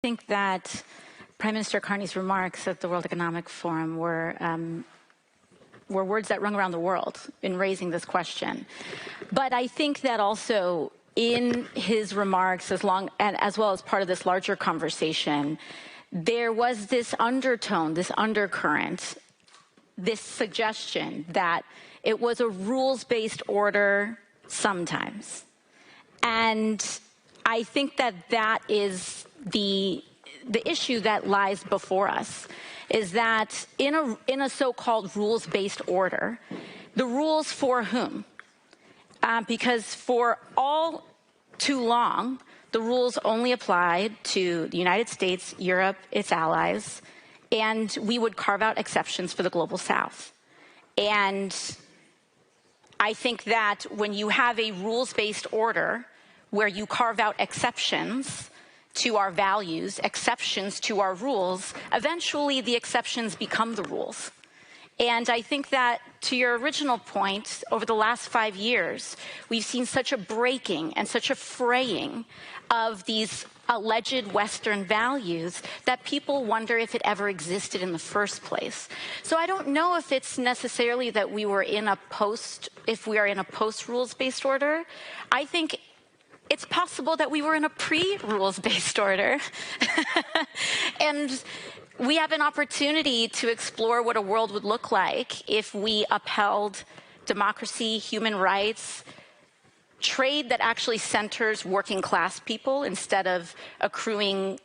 think that Prime Minister Carney's remarks at the World Economic Forum were words that rung around the world in raising this question. But I think that also in his remarks, as well as part of this larger conversation, there was this undertone, this undercurrent, this suggestion that it was a rules-based order sometimes. And I think that that is the issue that lies before us, is that in a so-called rules-based order, the rules for whom? Because for all too long, the rules only applied to the United States, Europe, its allies, and we would carve out exceptions for the global south. And I think that when you have a rules-based order where you carve out exceptions to our values, exceptions to our rules, eventually the exceptions become the rules. And I think that, to your original point, over the last 5 years, we've seen such a breaking and such a fraying of these alleged Western values that people wonder if it ever existed in the first place. So I don't know if it's necessarily that we are in a post-rules-based order. I think it's possible that we were in a pre-rules-based order. And we have an opportunity to explore what a world would look like if we upheld democracy, human rights, trade that actually centers working class people instead of accruing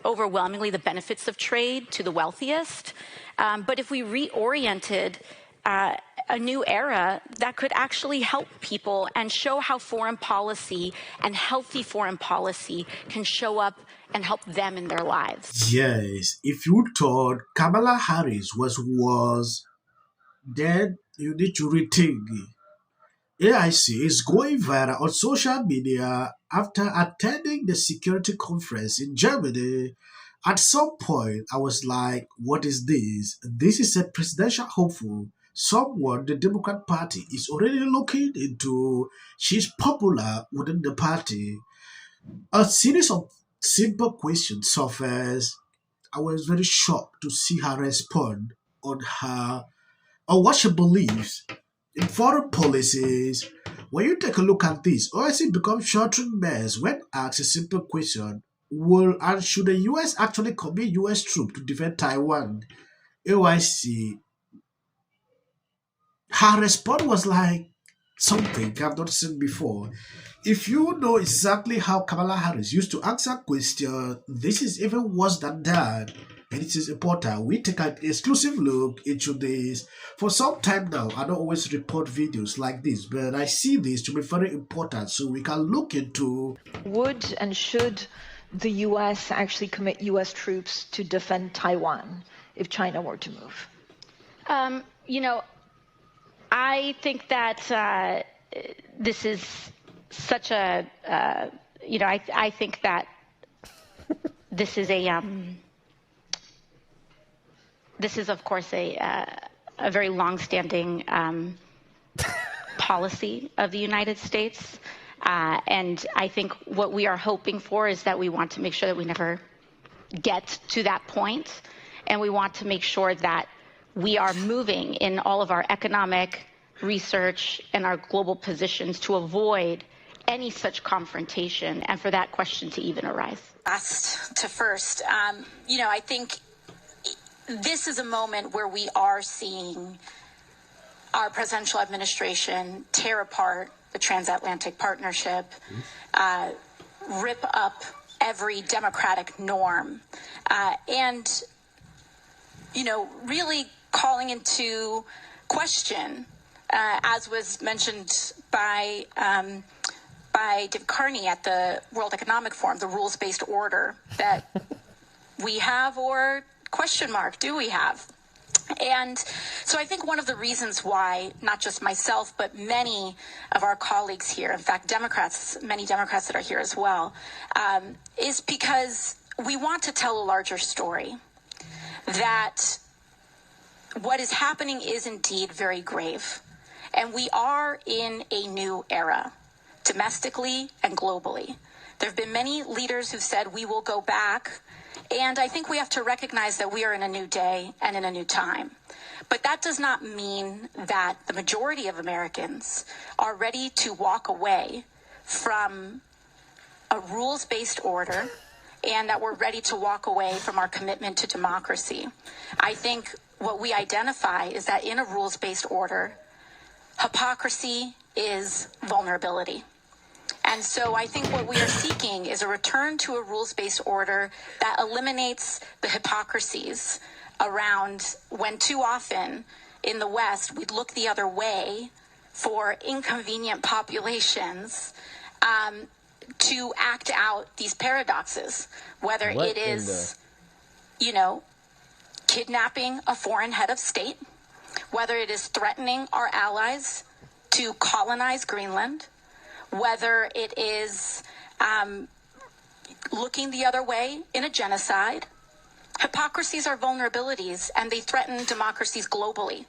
overwhelmingly the benefits of trade to the wealthiest. But if we reoriented a new era that could actually help people and show how foreign policy and healthy foreign policy can show up and help them in their lives. Yes, if you thought Kamala Harris was dead, you need to rethink. AIC is going viral on social media after attending the security conference in Germany. At some point, I was like, what is this? This is a presidential hopeful, someone the Democrat Party is already looking into. She's popular within the party. A series of simple questions surfaced. I was very shocked to see her respond on what she believes in foreign policies. When you take a look at this, OIC becomes shuttering mess when asked a simple question: will and should the US actually commit US troops to defend Taiwan? OIC, her response was like something I've not seen before. If you know exactly how Kamala Harris used to answer questions, this is even worse than that. And it is important we take an exclusive look into this. For some time now, I don't always report videos like this, but I see this to be very important so we can look into. Would and should the U.S. actually commit U.S. troops to defend Taiwan if China were to move? I think that this is such a, I think that this is this is, of course, a very long-standing policy of the United States. And I think what we are hoping for is that we want to make sure that we never get to that point. And we want to make sure that we are moving in all of our economic research and our global positions to avoid any such confrontation and for that question to even arise. Last to first, I think this is a moment where we are seeing our presidential administration tear apart the transatlantic partnership, rip up every democratic norm, and really calling into question, as was mentioned by David Carney at the World Economic Forum, the rules-based order that we have, or question mark, do we have? And so I think one of the reasons why, not just myself, but many of our colleagues here, in fact, many Democrats that are here as well, is because we want to tell a larger story, that what is happening is indeed very grave. And we are in a new era, domestically and globally. There have been many leaders who've said we will go back. And I think we have to recognize that we are in a new day and in a new time. But that does not mean that the majority of Americans are ready to walk away from a rules-based order and that we're ready to walk away from our commitment to democracy. I think what we identify is that in a rules-based order, hypocrisy is vulnerability. And so I think what we are seeking is a return to a rules-based order that eliminates the hypocrisies around when too often in the West we'd look the other way for inconvenient populations to act out these paradoxes, whether it is, kidnapping a foreign head of state, whether it is threatening our allies to colonize Greenland, whether it is looking the other way in a genocide. Hypocrisies are vulnerabilities, and they threaten democracies globally.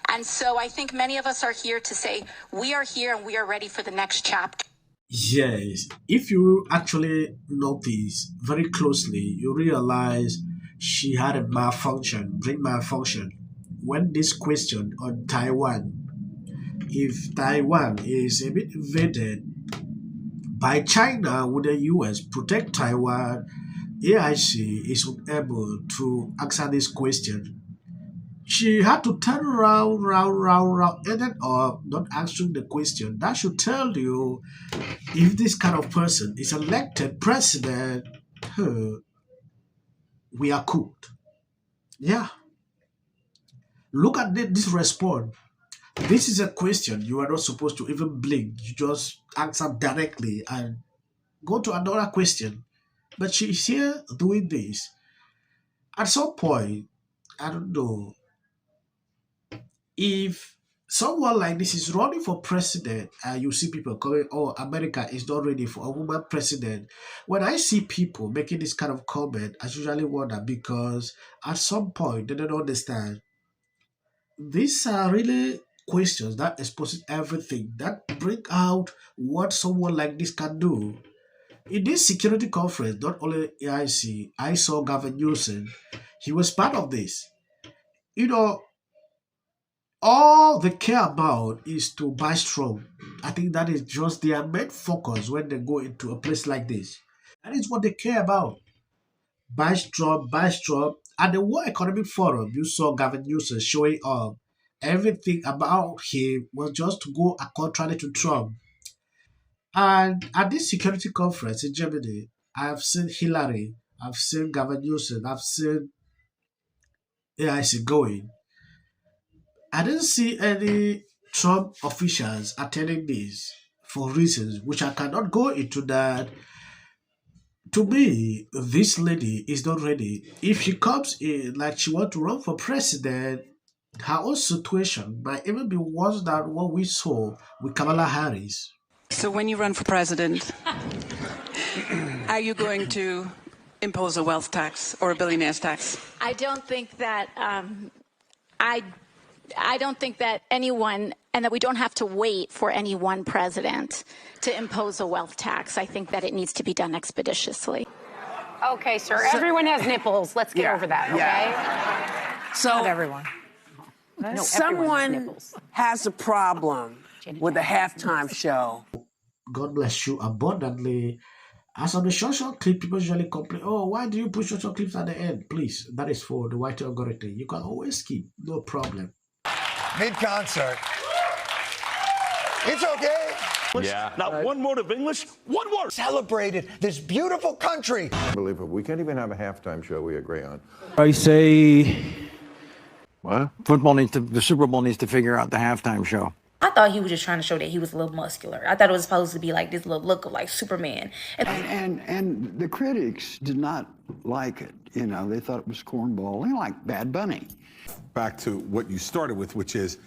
And so I think many of us are here to say, we are here and we are ready for the next chapter. Yes, if you actually notice very closely, you realize she had a brain malfunction, when this question on Taiwan, if Taiwan is a bit invaded by China, would the US protect Taiwan? AIC is unable to answer this question. She had to turn around, ended up not answering the question. That should tell you, if this kind of person is elected president, we are cooked. Yeah. Look at this response. This is a question you are not supposed to even blink. You just answer directly and go to another question. But she is here doing this. At some point, I don't know, if someone like this is running for president and you see people coming, oh, America is not ready for a woman president. When I see people making this kind of comment, I usually wonder, because at some point they don't understand. These are really questions that expose everything, that bring out what someone like this can do. In this security conference, not only AIC, I saw Gavin Newsom. He was part of this. All they care about is to buy strong. I think that is just their main focus when they go into a place like this. That is what they care about. Buy strong, buy strong. At the World Economic Forum, you saw Gavin Newsom showing up. Everything about him was just to go contrary to Trump. And at this security conference in Germany, I've seen Hillary, I've seen Gavin Newsom, I've seen AIC going. I didn't see any Trump officials attending this for reasons which I cannot go into that. To me, this lady is not ready. If she comes in like she wants to run for president, her own situation might even be worse than what we saw with Kamala Harris. So when you run for president, are you going to impose a wealth tax or a billionaire's tax? I don't think that I don't think that anyone, and that we don't have to wait for any one president to impose a wealth tax. I think that it needs to be done expeditiously. Okay, sir. Everyone has nipples. Let's get over that, okay? So not everyone. No, someone has a problem with the halftime show. God bless you abundantly. As on the short clip, people usually complain, oh, why do you put short clips at the end? Please, that is for the white algorithm. You can always skip, no problem. Mid-concert. It's okay. Yeah. Not one word of English, one word. Celebrated this beautiful country. Unbelievable. We can't even have a halftime show we agree on. I say What? the Super Bowl needs to figure out the halftime show. I thought he was just trying to show that he was a little muscular. I thought it was supposed to be like this little look of like Superman. And the critics did not like it. You know, they thought it was cornball. They like Bad Bunny. Back to what you started with, which is,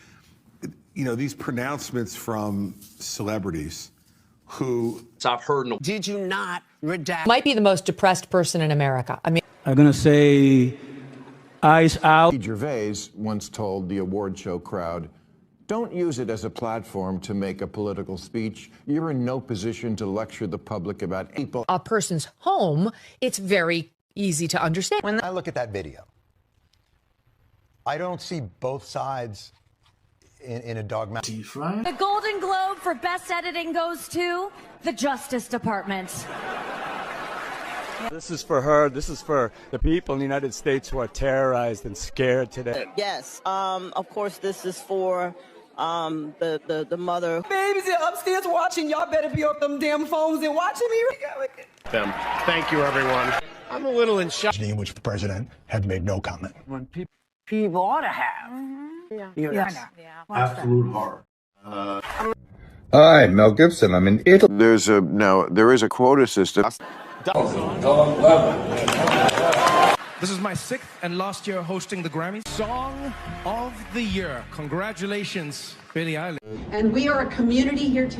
you know, these pronouncements from celebrities who I've heard. Did you not redact? Might be the most depressed person in America. I mean, I'm gonna say eyes out. Gervais once told the award show crowd, Don't use it as a platform to make a political speech. You're in no position to lecture the public about people. A person's home, it's very easy to understand. When I look at that video, I don't see both sides in a dogmatic. The Golden Globe for Best Editing goes to the Justice Department. This is for her. This is for the people in the United States who are terrorized and scared today. Yes. Of course, this is for the mother. Babies are upstairs watching. Y'all better be up them damn phones and watching me. Them. Thank you, everyone. I'm a little in shock. In which the president had made no comment. When people ought to have. Yes. Absolute horror. Hi, Mel Gibson. I'm in Italy. There is a quota system. This is my 6th and last year hosting the Grammys. Song of the Year. Congratulations, Billie Eilish. And we are a community here today.